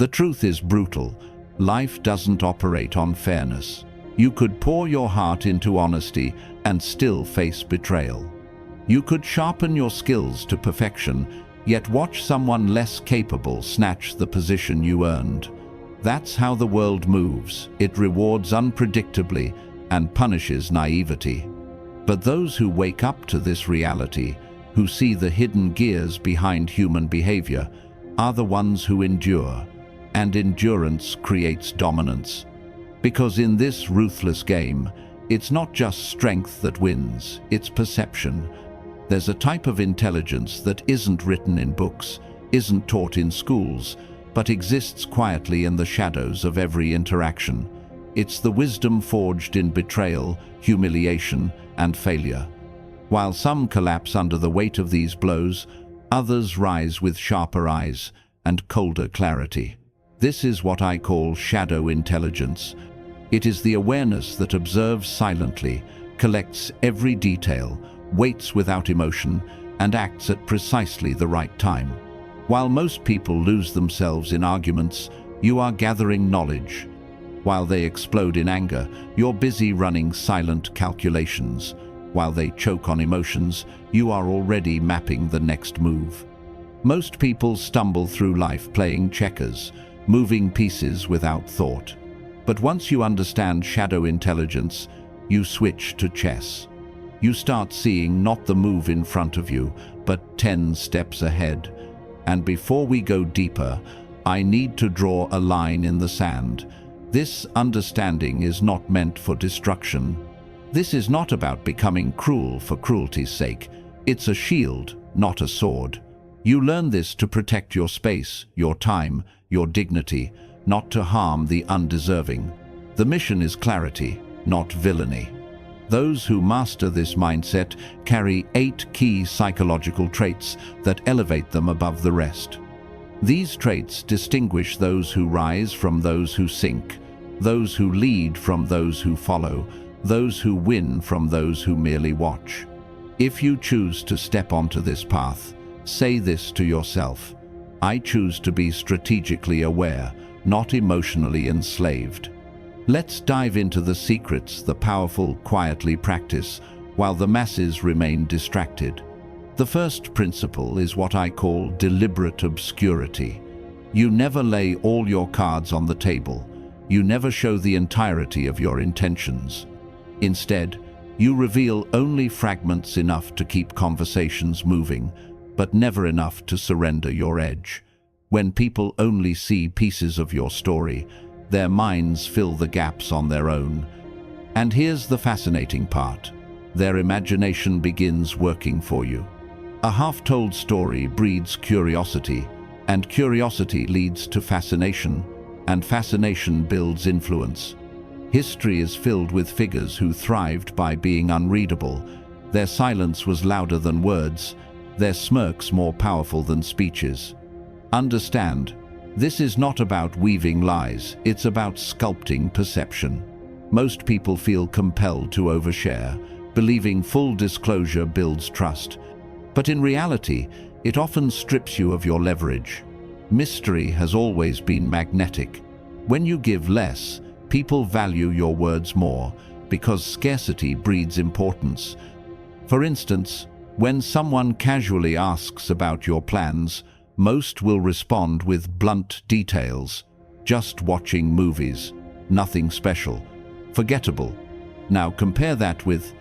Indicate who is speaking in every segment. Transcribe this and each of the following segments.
Speaker 1: The truth is brutal. Life doesn't operate on fairness. You could pour your heart into honesty and still face betrayal. You could sharpen your skills to perfection, yet watch someone less capable snatch the position you earned. That's how the world moves. It rewards unpredictably and punishes naivety. But those who wake up to this reality, who see the hidden gears behind human behavior, are the ones who endure. And endurance creates dominance. Because in this ruthless game, it's not just strength that wins, it's perception. There's a type of intelligence that isn't written in books, isn't taught in schools, but exists quietly in the shadows of every interaction. It's the wisdom forged in betrayal, humiliation, and failure. While some collapse under the weight of these blows, others rise with sharper eyes and colder clarity. This is what I call shadow intelligence. It is the awareness that observes silently, collects every detail, waits without emotion, and acts at precisely the right time. While most people lose themselves in arguments, you are gathering knowledge. While they explode in anger, you're busy running silent calculations. While they choke on emotions, you are already mapping the next move. Most people stumble through life playing checkers, moving pieces without thought. But once you understand shadow intelligence, you switch to chess. You start seeing not the move in front of you, but 10 steps ahead. And before we go deeper, I need to draw a line in the sand. This understanding is not meant for destruction. This is not about becoming cruel for cruelty's sake. It's a shield, not a sword. You learn this to protect your space, your time, your dignity, not to harm the undeserving. The mission is clarity, not villainy. Those who master this mindset carry 8 key psychological traits that elevate them above the rest. These traits distinguish those who rise from those who sink, those who lead from those who follow, those who win from those who merely watch. If you choose to step onto this path, say this to yourself: I choose to be strategically aware, not emotionally enslaved. Let's dive into the secrets the powerful quietly practice while the masses remain distracted. The first principle is what I call deliberate obscurity. You never lay all your cards on the table. You never show the entirety of your intentions. Instead, you reveal only fragments enough to keep conversations moving, but never enough to surrender your edge. When people only see pieces of your story, their minds fill the gaps on their own. And here's the fascinating part: their imagination begins working for you. A half-told story breeds curiosity, and curiosity leads to fascination, and fascination builds influence. History is filled with figures who thrived by being unreadable. Their silence was louder than words, their smirks more powerful than speeches. Understand, this is not about weaving lies, it's about sculpting perception. Most people feel compelled to overshare, believing full disclosure builds trust. But in reality, it often strips you of your leverage. Mystery has always been magnetic. When you give less, people value your words more, because scarcity breeds importance. For instance, when someone casually asks about your plans, most will respond with blunt details. Just watching movies. Nothing special. Forgettable. Now compare that with,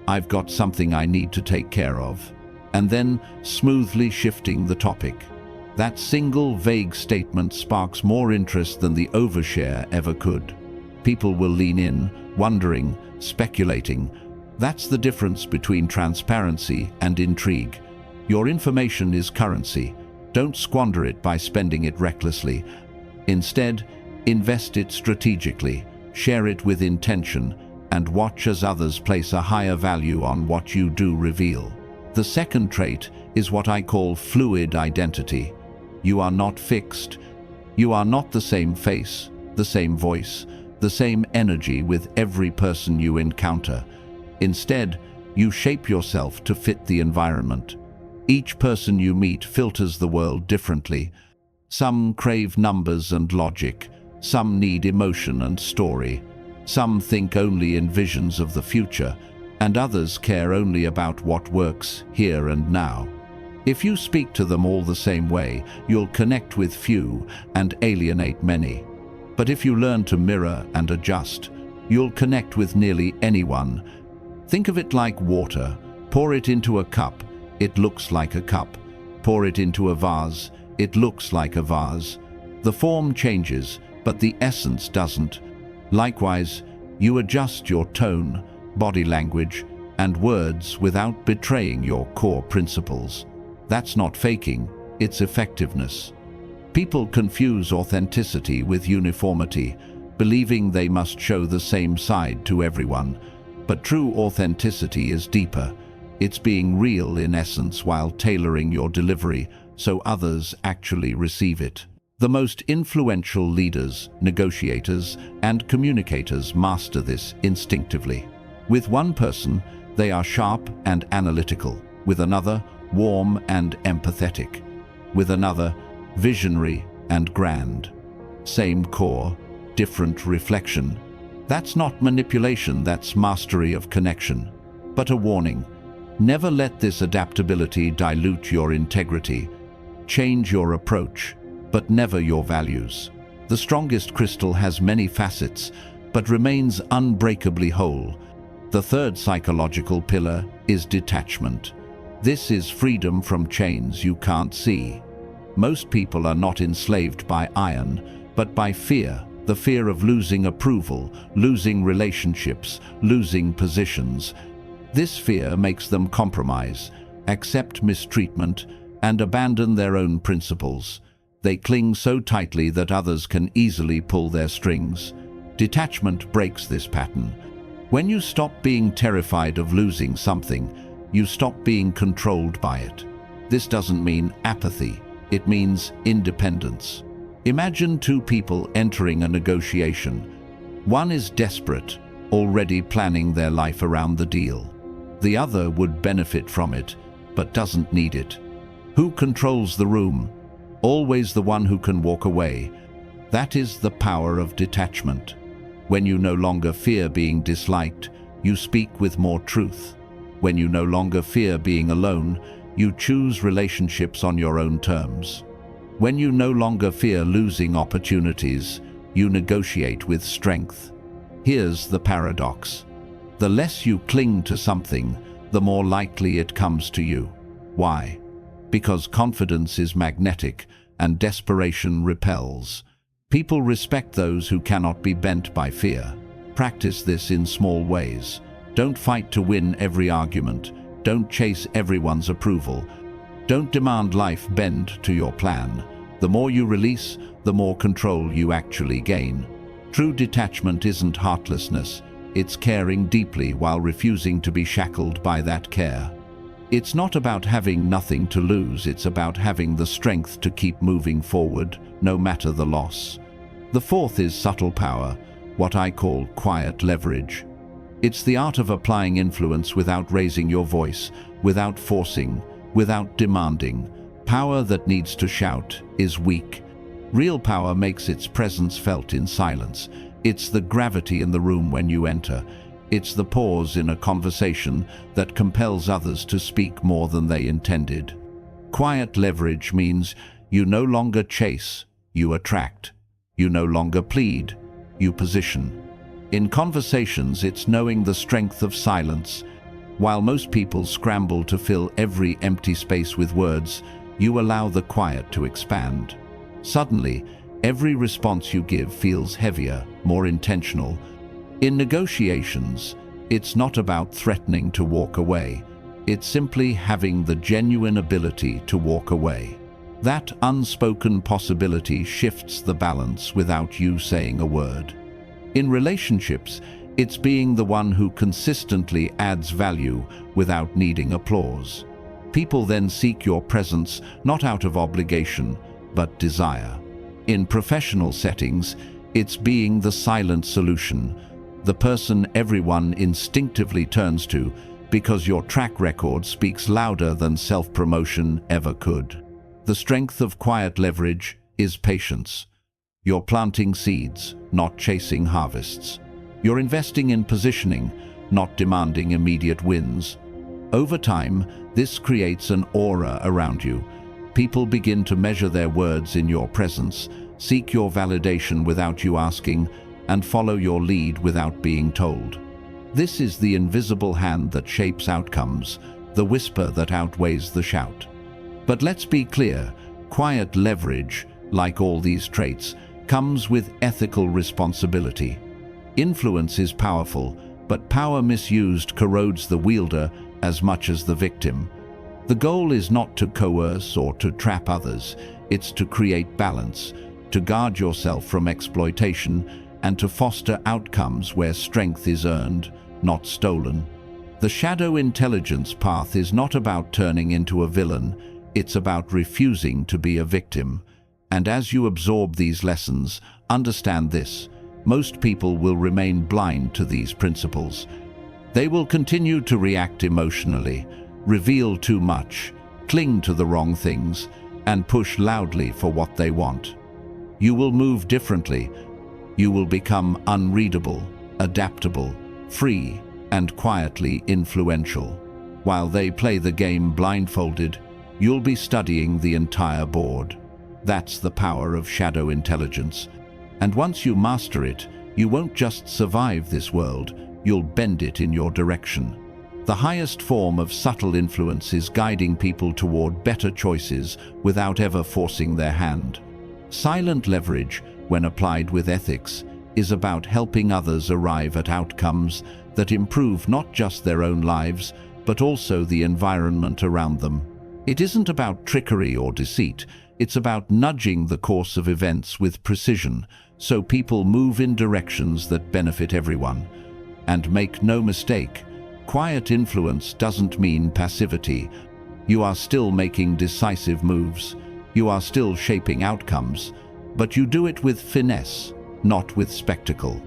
Speaker 1: I've got something I need to take care of. And then smoothly shifting the topic. That single vague statement sparks more interest than the overshare ever could. People will lean in, wondering, speculating. That's the difference between transparency and intrigue. Your information is currency. Don't squander it by spending it recklessly. Instead, invest it strategically, share it with intention, and watch as others place a higher value on what you do reveal. The second trait is what I call fluid identity. You are not fixed. You are not the same face, the same voice, the same energy with every person you encounter. Instead, you shape yourself to fit the environment. Each person you meet filters the world differently. Some crave numbers and logic. Some need emotion and story. Some think only in visions of the future, and others care only about what works here and now. If you speak to them all the same way, you'll connect with few and alienate many. But if you learn to mirror and adjust, you'll connect with nearly anyone. Think of it like water. Pour it into a cup, it looks like a cup. Pour it into a vase, it looks like a vase. The form changes, but the essence doesn't. Likewise, you adjust your tone, body language, and words without betraying your core principles. That's not faking, it's effectiveness. People confuse authenticity with uniformity, believing they must show the same side to everyone. But true authenticity is deeper. It's being real in essence while tailoring your delivery so others actually receive it. The most influential leaders, negotiators, and communicators master this instinctively. With one person, they are sharp and analytical. With another, warm and empathetic. With another, visionary and grand. Same core, different reflection. That's not manipulation, that's mastery of connection. But a warning: never let this adaptability dilute your integrity. Change your approach, but never your values. The strongest crystal has many facets, but remains unbreakably whole. The third psychological pillar is detachment. This is freedom from chains you can't see. Most people are not enslaved by iron, but by fear. The fear of losing approval, losing relationships, losing positions. This fear makes them compromise, accept mistreatment, and abandon their own principles. They cling so tightly that others can easily pull their strings. Detachment breaks this pattern. When you stop being terrified of losing something, you stop being controlled by it. This doesn't mean apathy, it means independence. Imagine two people entering a negotiation. One is desperate, already planning their life around the deal. The other would benefit from it, but doesn't need it. Who controls the room? Always the one who can walk away. That is the power of detachment. When you no longer fear being disliked, you speak with more truth. When you no longer fear being alone, you choose relationships on your own terms. When you no longer fear losing opportunities, you negotiate with strength. Here's the paradox. The less you cling to something, the more likely it comes to you. Why? Because confidence is magnetic and desperation repels. People respect those who cannot be bent by fear. Practice this in small ways. Don't fight to win every argument. Don't chase everyone's approval. Don't demand life bend to your plan. The more you release, the more control you actually gain. True detachment isn't heartlessness. It's caring deeply while refusing to be shackled by that care. It's not about having nothing to lose, it's about having the strength to keep moving forward, no matter the loss. The fourth is subtle power, what I call quiet leverage. It's the art of applying influence without raising your voice, without forcing, without demanding. Power that needs to shout is weak. Real power makes its presence felt in silence. It's the gravity in the room when you enter. It's the pause in a conversation that compels others to speak more than they intended. Quiet leverage means you no longer chase, you attract. You no longer plead, you position. In conversations, it's knowing the strength of silence. While most people scramble to fill every empty space with words, you allow the quiet to expand. Suddenly, every response you give feels heavier, more intentional. In negotiations, it's not about threatening to walk away. It's simply having the genuine ability to walk away. That unspoken possibility shifts the balance without you saying a word. In relationships, it's being the one who consistently adds value without needing applause. People then seek your presence not out of obligation, but desire. In professional settings, it's being the silent solution, the person everyone instinctively turns to because your track record speaks louder than self-promotion ever could. The strength of quiet leverage is patience. You're planting seeds, not chasing harvests. You're investing in positioning, not demanding immediate wins. Over time, this creates an aura around you. People begin to measure their words in your presence, seek your validation without you asking, and follow your lead without being told. This is the invisible hand that shapes outcomes, the whisper that outweighs the shout. But let's be clear, quiet leverage, like all these traits, comes with ethical responsibility. Influence is powerful, but power misused corrodes the wielder as much as the victim. The goal is not to coerce or to trap others, it's to create balance, to guard yourself from exploitation, and to foster outcomes where strength is earned, not stolen. The shadow intelligence path is not about turning into a villain, it's about refusing to be a victim. And as you absorb these lessons, understand this: most people will remain blind to these principles. They will continue to react emotionally, reveal too much, cling to the wrong things, and push loudly for what they want. You will move differently. You will become unreadable, adaptable, free, and quietly influential. While they play the game blindfolded, you'll be studying the entire board. That's the power of shadow intelligence. And once you master it, you won't just survive this world, you'll bend it in your direction. The highest form of subtle influence is guiding people toward better choices without ever forcing their hand. Silent leverage, when applied with ethics, is about helping others arrive at outcomes that improve not just their own lives, but also the environment around them. It isn't about trickery or deceit, it's about nudging the course of events with precision, so people move in directions that benefit everyone. And make no mistake, quiet influence doesn't mean passivity. You are still making decisive moves. You are still shaping outcomes, but you do it with finesse, not with spectacle.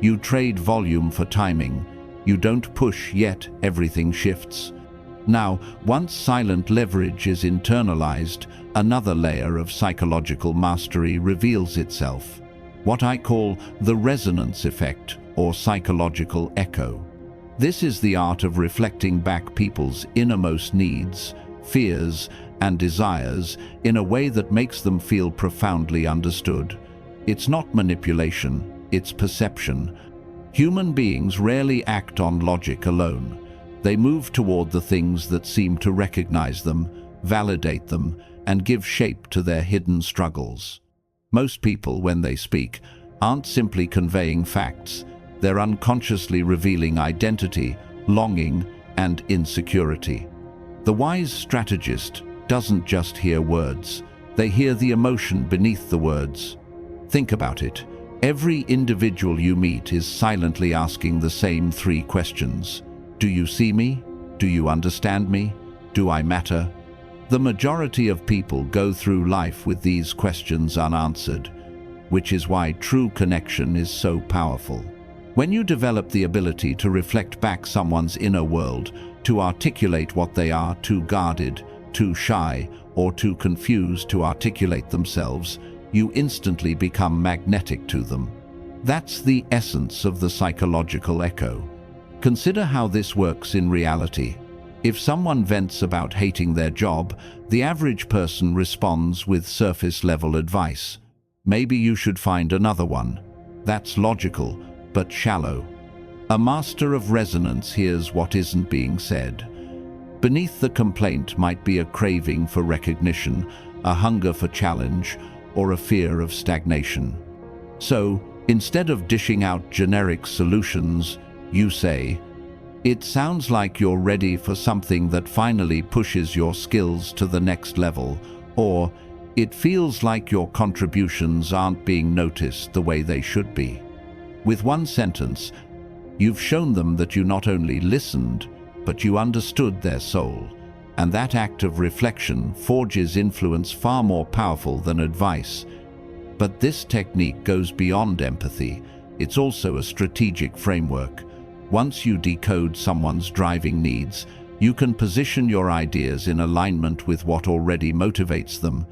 Speaker 1: You trade volume for timing. You don't push, yet everything shifts. Now, once silent leverage is internalized, another layer of psychological mastery reveals itself. What I call the resonance effect, or psychological echo. This is the art of reflecting back people's innermost needs, fears, and desires in a way that makes them feel profoundly understood. It's not manipulation, it's perception. Human beings rarely act on logic alone. They move toward the things that seem to recognize them, validate them, and give shape to their hidden struggles. Most people, when they speak, aren't simply conveying facts. They're unconsciously revealing identity, longing, and insecurity. The wise strategist doesn't just hear words. They hear the emotion beneath the words. Think about it. Every individual you meet is silently asking the same three questions. Do you see me? Do you understand me? Do I matter? The majority of people go through life with these questions unanswered, which is why true connection is so powerful. When you develop the ability to reflect back someone's inner world, to articulate what they are too guarded, too shy, or too confused to articulate themselves, you instantly become magnetic to them. That's the essence of the psychological echo. Consider how this works in reality. If someone vents about hating their job, the average person responds with surface-level advice. Maybe you should find another one. That's logical, but shallow. A master of resonance hears what isn't being said. Beneath the complaint might be a craving for recognition, a hunger for challenge, or a fear of stagnation. So, instead of dishing out generic solutions, you say, "It sounds like you're ready for something that finally pushes your skills to the next level," or "It feels like your contributions aren't being noticed the way they should be." With one sentence, you've shown them that you not only listened, but you understood their soul. And that act of reflection forges influence far more powerful than advice. But this technique goes beyond empathy. It's also a strategic framework. Once you decode someone's driving needs, you can position your ideas in alignment with what already motivates them.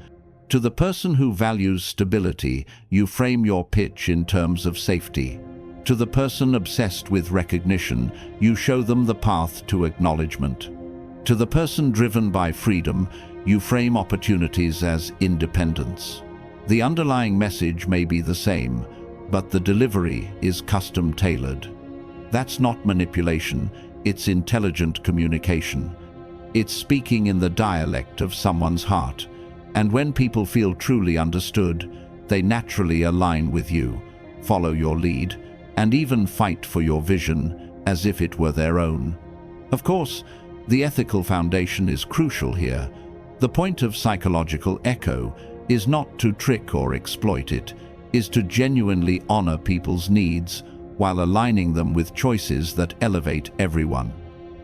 Speaker 1: To the person who values stability, you frame your pitch in terms of safety. To the person obsessed with recognition, you show them the path to acknowledgement. To the person driven by freedom, you frame opportunities as independence. The underlying message may be the same, but the delivery is custom-tailored. That's not manipulation, it's intelligent communication. It's speaking in the dialect of someone's heart. And when people feel truly understood, they naturally align with you, follow your lead, and even fight for your vision as if it were their own. Of course, the ethical foundation is crucial here. The point of psychological echo is not to trick or exploit, it is to genuinely honor people's needs while aligning them with choices that elevate everyone.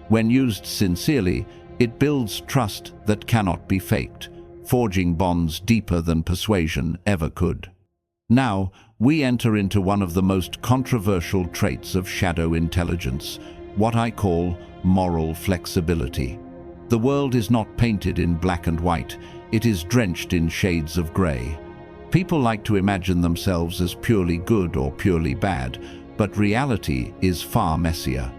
Speaker 1: When used sincerely, it builds trust that cannot be faked, forging bonds deeper than persuasion ever could. Now, we enter into one of the most controversial traits of shadow intelligence, what I call moral flexibility. The world is not painted in black and white, it is drenched in shades of gray. People like to imagine themselves as purely good or purely bad, but reality is far messier.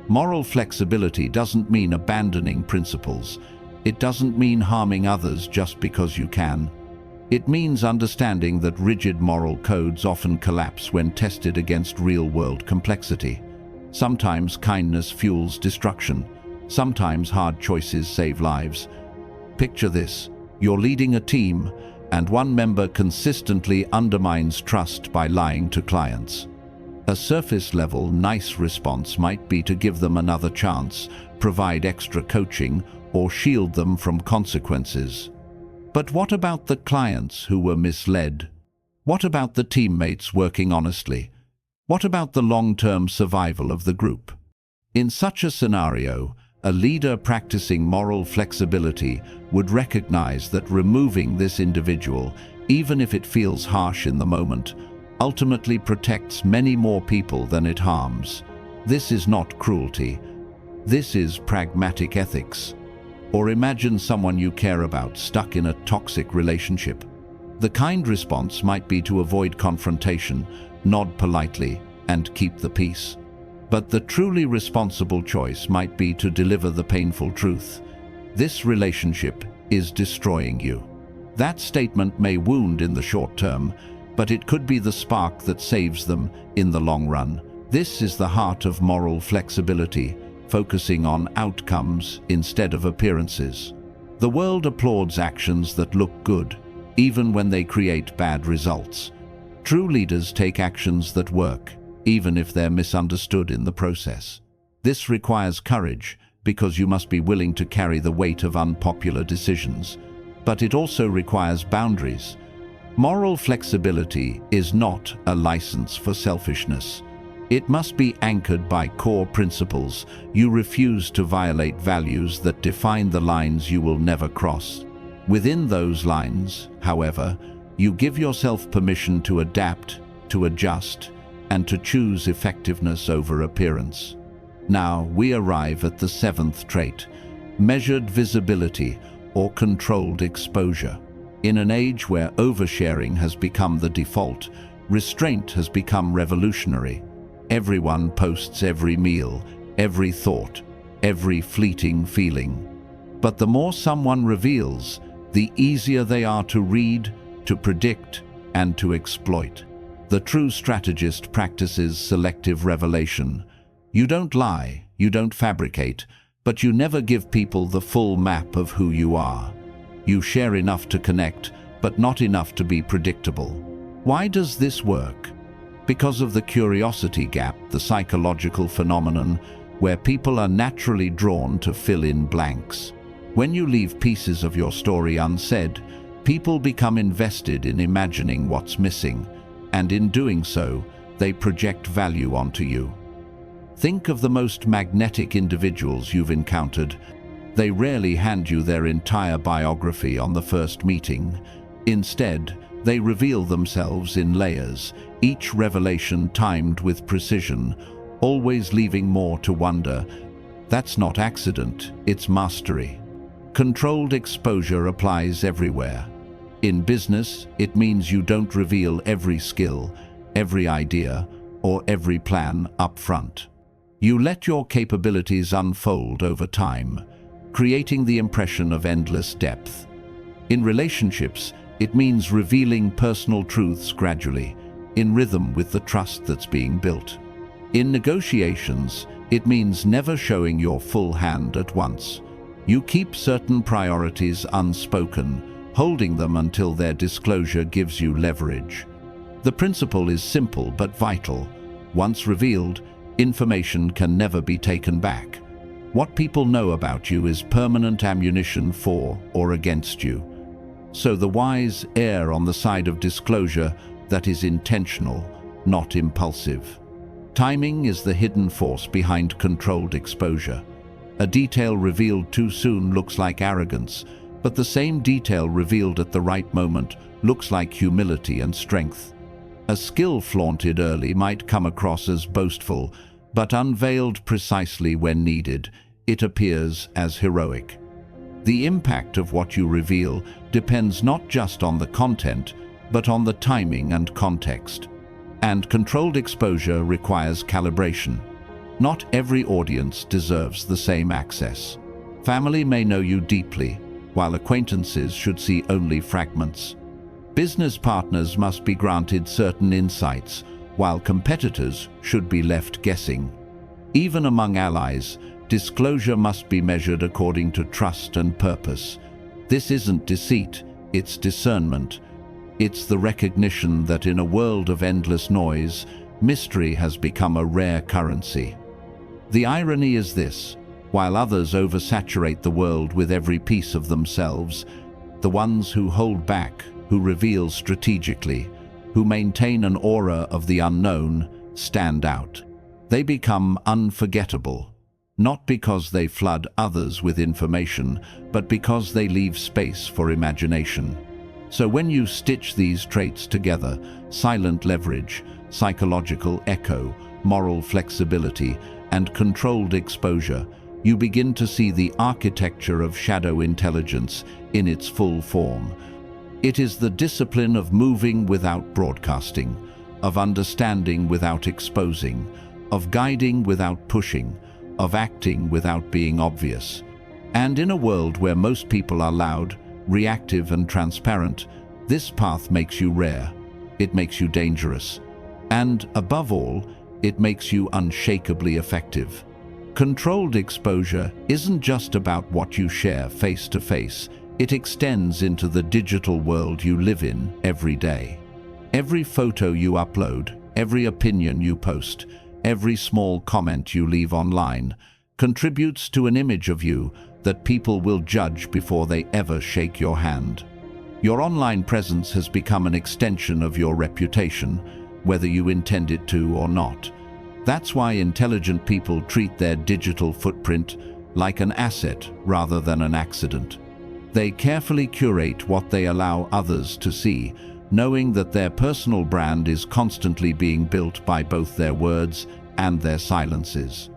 Speaker 1: Moral flexibility doesn't mean abandoning principles. It doesn't mean harming others just because you can. It means understanding that rigid moral codes often collapse when tested against real-world complexity. Sometimes kindness fuels destruction. Sometimes hard choices save lives. Picture this: you're leading a team, and one member consistently undermines trust by lying to clients. A surface-level, nice response might be to give them another chance, provide extra coaching, or shield them from consequences. But what about the clients who were misled? What about the teammates working honestly? What about the long-term survival of the group? In such a scenario, a leader practicing moral flexibility would recognize that removing this individual, even if it feels harsh in the moment, ultimately protects many more people than it harms. This is not cruelty. This is pragmatic ethics. Or imagine someone you care about stuck in a toxic relationship. The kind response might be to avoid confrontation, nod politely, and keep the peace. But the truly responsible choice might be to deliver the painful truth. This relationship is destroying you. That statement may wound in the short term, but it could be the spark that saves them in the long run. This is the heart of moral flexibility, focusing on outcomes instead of appearances. The world applauds actions that look good, even when they create bad results. True leaders take actions that work, even if they're misunderstood in the process. This requires courage, because you must be willing to carry the weight of unpopular decisions. But it also requires boundaries. Moral flexibility is not a license for selfishness. It must be anchored by core principles. You refuse to violate values that define the lines you will never cross. Within those lines, however, you give yourself permission to adapt, to adjust, and to choose effectiveness over appearance. Now we arrive at the seventh trait: measured visibility or controlled exposure. In an age where oversharing has become the default, restraint has become revolutionary. Everyone posts every meal, every thought, every fleeting feeling. But the more someone reveals, the easier they are to read, to predict, and to exploit. The true strategist practices selective revelation. You don't lie, you don't fabricate, but you never give people the full map of who you are. You share enough to connect, but not enough to be predictable. Why does this work? Because of the curiosity gap, the psychological phenomenon where people are naturally drawn to fill in blanks. When you leave pieces of your story unsaid, people become invested in imagining what's missing, and in doing so, they project value onto you. Think of the most magnetic individuals you've encountered. They rarely hand you their entire biography on the first meeting. Instead, they reveal themselves in layers, each revelation timed with precision, always leaving more to wonder. That's not accident, it's mastery. Controlled exposure applies everywhere. In business, it means you don't reveal every skill, every idea, or every plan up front. You let your capabilities unfold over time, creating the impression of endless depth. In relationships, it means revealing personal truths gradually, in rhythm with the trust that's being built. In negotiations, it means never showing your full hand at once. You keep certain priorities unspoken, holding them until their disclosure gives you leverage. The principle is simple but vital. Once revealed, information can never be taken back. What people know about you is permanent ammunition for or against you. So the wise err on the side of disclosure that is intentional, not impulsive. Timing is the hidden force behind controlled exposure. A detail revealed too soon looks like arrogance, but the same detail revealed at the right moment looks like humility and strength. A skill flaunted early might come across as boastful, but unveiled precisely when needed, it appears as heroic. The impact of what you reveal depends not just on the content, but on the timing and context. And controlled exposure requires calibration. Not every audience deserves the same access. Family may know you deeply, while acquaintances should see only fragments. Business partners must be granted certain insights, while competitors should be left guessing. Even among allies, disclosure must be measured according to trust and purpose. This isn't deceit, it's discernment. It's the recognition that in a world of endless noise, mystery has become a rare currency. The irony is this: while others oversaturate the world with every piece of themselves, the ones who hold back, who reveal strategically, who maintain an aura of the unknown, stand out. They become unforgettable, not because they flood others with information, but because they leave space for imagination. So when you stitch these traits together, silent leverage, psychological echo, moral flexibility, and controlled exposure, you begin to see the architecture of shadow intelligence in its full form. It is the discipline of moving without broadcasting, of understanding without exposing, of guiding without pushing, of acting without being obvious. And in a world where most people are loud, reactive and transparent, this path makes you rare. It makes you dangerous. And, above all, it makes you unshakably effective. Controlled exposure isn't just about what you share face to face. It extends into the digital world you live in every day. Every photo you upload, every opinion you post, every small comment you leave online contributes to an image of you that people will judge before they ever shake your hand. Your online presence has become an extension of your reputation, whether you intend it to or not. That's why intelligent people treat their digital footprint like an asset rather than an accident. They carefully curate what they allow others to see, knowing that their personal brand is constantly being built by both their words and their silences.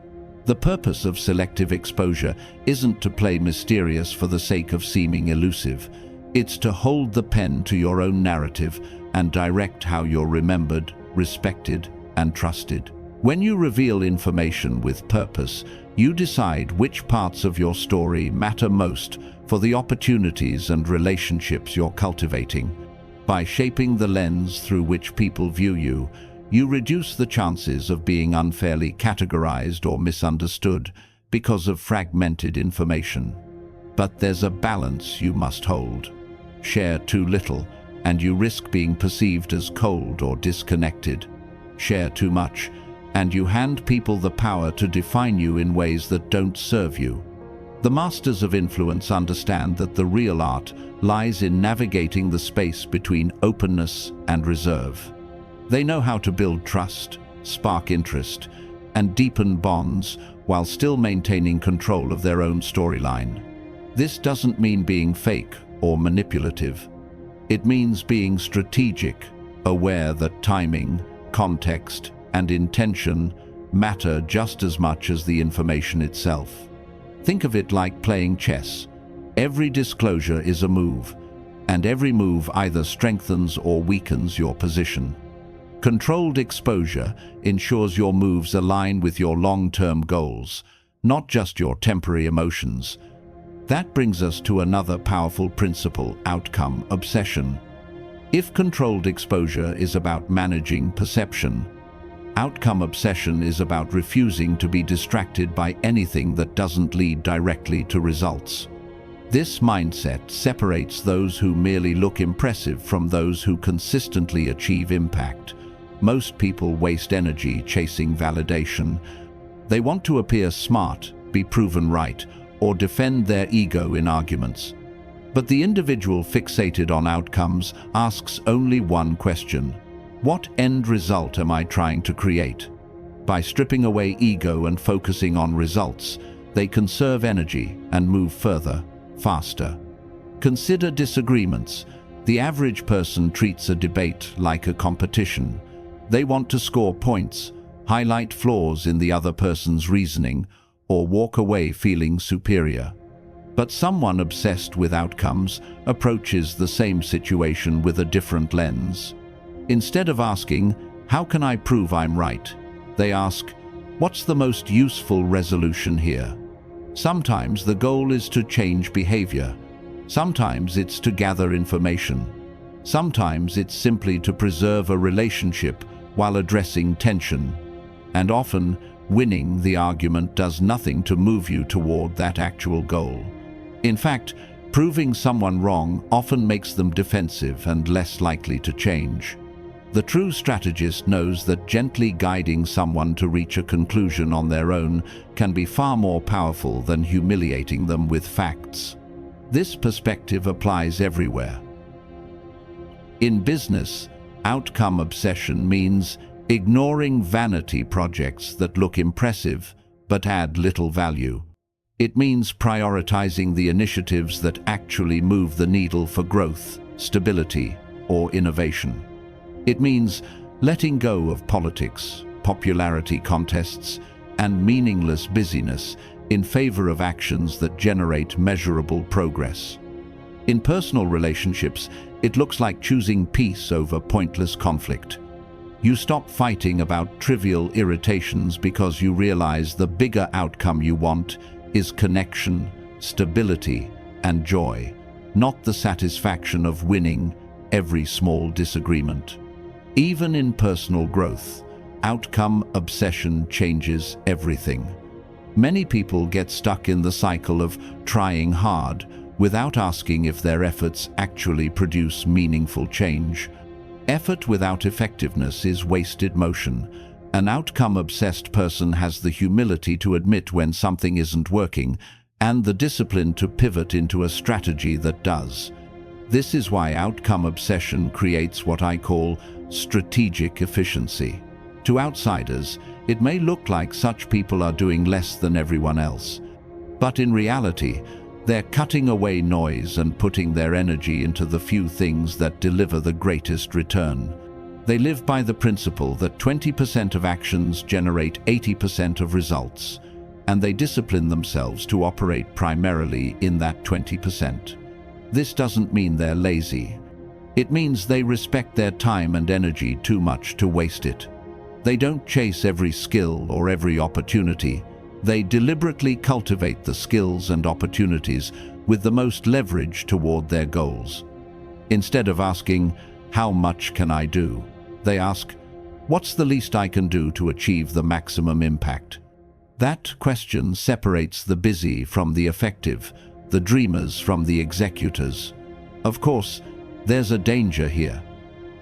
Speaker 1: The purpose of selective exposure isn't to play mysterious for the sake of seeming elusive. It's to hold the pen to your own narrative and direct how you're remembered, respected, and trusted. When you reveal information with purpose, you decide which parts of your story matter most for the opportunities and relationships you're cultivating. By shaping the lens through which people view you, you reduce the chances of being unfairly categorized or misunderstood because of fragmented information. But there's a balance you must hold. Share too little, and you risk being perceived as cold or disconnected. Share too much, and you hand people the power to define you in ways that don't serve you. The masters of influence understand that the real art lies in navigating the space between openness and reserve. They know how to build trust, spark interest, and deepen bonds while still maintaining control of their own storyline. This doesn't mean being fake or manipulative. It means being strategic, aware that timing, context, and intention matter just as much as the information itself. Think of it like playing chess. Every disclosure is a move. and every move either strengthens or weakens your position. Controlled exposure ensures your moves align with your long-term goals, not just your temporary emotions. That brings us to another powerful principle: outcome obsession. If controlled exposure is about managing perception, outcome obsession is about refusing to be distracted by anything that doesn't lead directly to results. This mindset separates those who merely look impressive from those who consistently achieve impact. Most people waste energy chasing validation. They want to appear smart, be proven right, or defend their ego in arguments. But the individual fixated on outcomes asks only one question: what end result am I trying to create? By stripping away ego and focusing on results, they conserve energy and move further, faster. Consider disagreements. The average person treats a debate like a competition. They want to score points, highlight flaws in the other person's reasoning, or walk away feeling superior. But someone obsessed with outcomes approaches the same situation with a different lens. Instead of asking, "How can I prove I'm right?" they ask, "What's the most useful resolution here?" Sometimes the goal is to change behavior. Sometimes it's to gather information. Sometimes it's simply to preserve a relationship while addressing tension. And often, winning the argument does nothing to move you toward that actual goal. In fact, proving someone wrong often makes them defensive and less likely to change. The true strategist knows that gently guiding someone to reach a conclusion on their own can be far more powerful than humiliating them with facts. This perspective applies everywhere. In business, outcome obsession means ignoring vanity projects that look impressive but add little value. It means prioritizing the initiatives that actually move the needle for growth, stability, or innovation. It means letting go of politics, popularity contests, and meaningless busyness in favor of actions that generate measurable progress. In personal relationships, it looks like choosing peace over pointless conflict. You stop fighting about trivial irritations because you realize the bigger outcome you want is connection, stability, and joy, not the satisfaction of winning every small disagreement. Even in personal growth, outcome obsession changes everything. Many people get stuck in the cycle of trying hard without asking if their efforts actually produce meaningful change. Effort without effectiveness is wasted motion. An outcome-obsessed person has the humility to admit when something isn't working and the discipline to pivot into a strategy that does. This is why outcome obsession creates what I call strategic efficiency. To outsiders, it may look like such people are doing less than everyone else. But in reality, they're cutting away noise and putting their energy into the few things that deliver the greatest return. They live by the principle that 20% of actions generate 80% of results, and they discipline themselves to operate primarily in that 20%. This doesn't mean they're lazy. It means they respect their time and energy too much to waste it. They don't chase every skill or every opportunity. They deliberately cultivate the skills and opportunities with the most leverage toward their goals. Instead of asking, "How much can I do?" they ask, "What's the least I can do to achieve the maximum impact?" That question separates the busy from the effective, the dreamers from the executors. Of course, there's a danger here.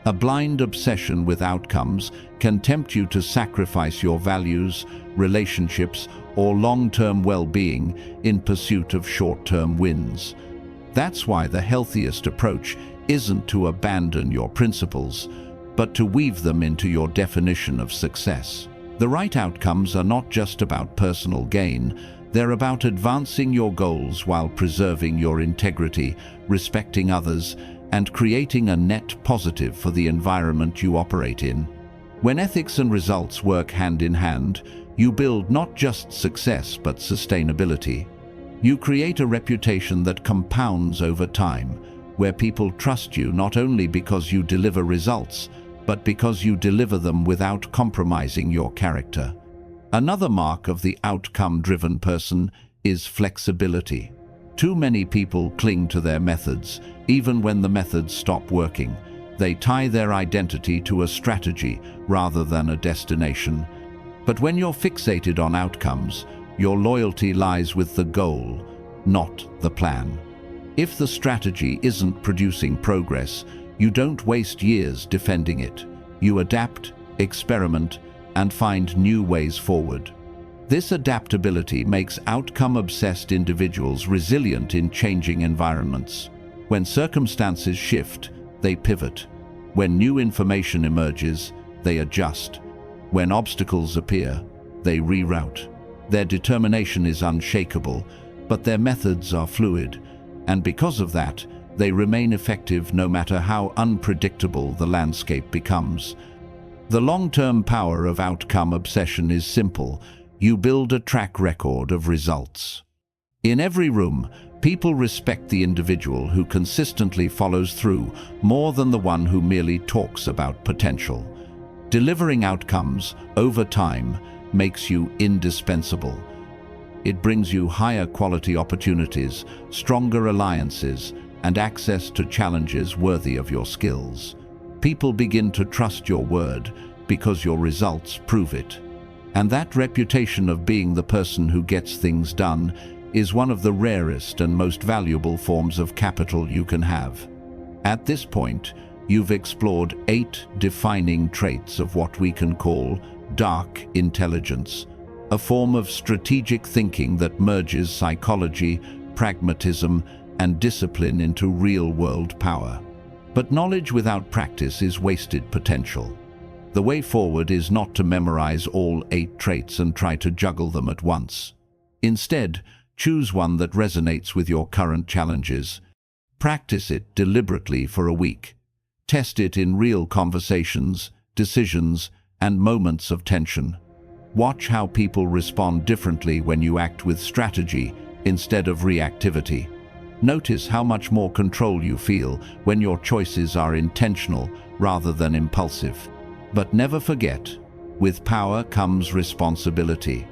Speaker 1: A blind obsession with outcomes can tempt you to sacrifice your values, relationships, or long-term well-being in pursuit of short-term wins. That's why the healthiest approach isn't to abandon your principles, but to weave them into your definition of success. The right outcomes are not just about personal gain, they're about advancing your goals while preserving your integrity, respecting others, and creating a net positive for the environment you operate in. When ethics and results work hand in hand, you build not just success but sustainability. You create a reputation that compounds over time, where people trust you not only because you deliver results, but because you deliver them without compromising your character. Another mark of the outcome-driven person is flexibility. Too many people cling to their methods, even when the methods stop working. They tie their identity to a strategy rather than a destination. But when you're fixated on outcomes, your loyalty lies with the goal, not the plan. If the strategy isn't producing progress, you don't waste years defending it. You adapt, experiment, and find new ways forward. This adaptability makes outcome-obsessed individuals resilient in changing environments. When circumstances shift, they pivot. When new information emerges, they adjust. When obstacles appear, they reroute. Their determination is unshakable, but their methods are fluid, and because of that, they remain effective no matter how unpredictable the landscape becomes. The long-term power of outcome obsession is simple. You build a track record of results. In every room, people respect the individual who consistently follows through more than the one who merely talks about potential. Delivering outcomes over time makes you indispensable. It brings you higher quality opportunities, stronger alliances, and access to challenges worthy of your skills. People begin to trust your word because your results prove it. And that reputation of being the person who gets things done is one of the rarest and most valuable forms of capital you can have. At this point, you've explored 8 defining traits of what we can call dark intelligence, a form of strategic thinking that merges psychology, pragmatism, and discipline into real-world power. But knowledge without practice is wasted potential. The way forward is not to memorize all 8 traits and try to juggle them at once. Instead, choose one that resonates with your current challenges. Practice it deliberately for a week. Test it in real conversations, decisions, and moments of tension. Watch how people respond differently when you act with strategy instead of reactivity. Notice how much more control you feel when your choices are intentional rather than impulsive. But never forget, with power comes responsibility.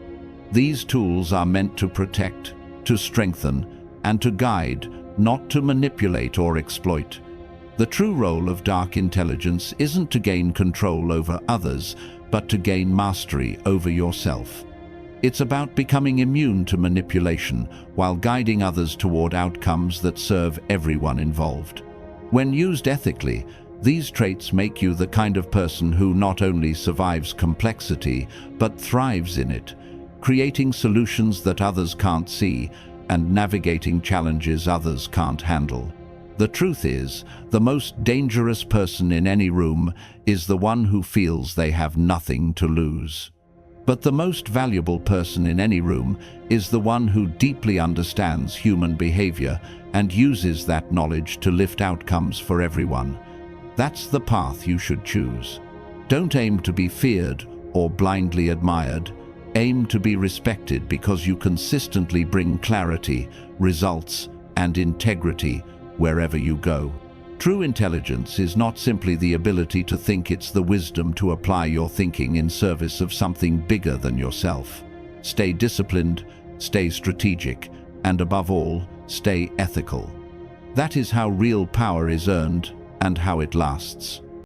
Speaker 1: These tools are meant to protect, to strengthen, and to guide, not to manipulate or exploit. The true role of dark intelligence isn't to gain control over others, but to gain mastery over yourself. It's about becoming immune to manipulation while guiding others toward outcomes that serve everyone involved. When used ethically, these traits make you the kind of person who not only survives complexity, but thrives in it, creating solutions that others can't see and navigating challenges others can't handle. The truth is, the most dangerous person in any room is the one who feels they have nothing to lose. But the most valuable person in any room is the one who deeply understands human behavior and uses that knowledge to lift outcomes for everyone. That's the path you should choose. Don't aim to be feared or blindly admired. Aim to be respected because you consistently bring clarity, results, and integrity wherever you go. True intelligence is not simply the ability to think, it's the wisdom to apply your thinking in service of something bigger than yourself. Stay disciplined, stay strategic, and above all, stay ethical. That is how real power is earned and how it lasts.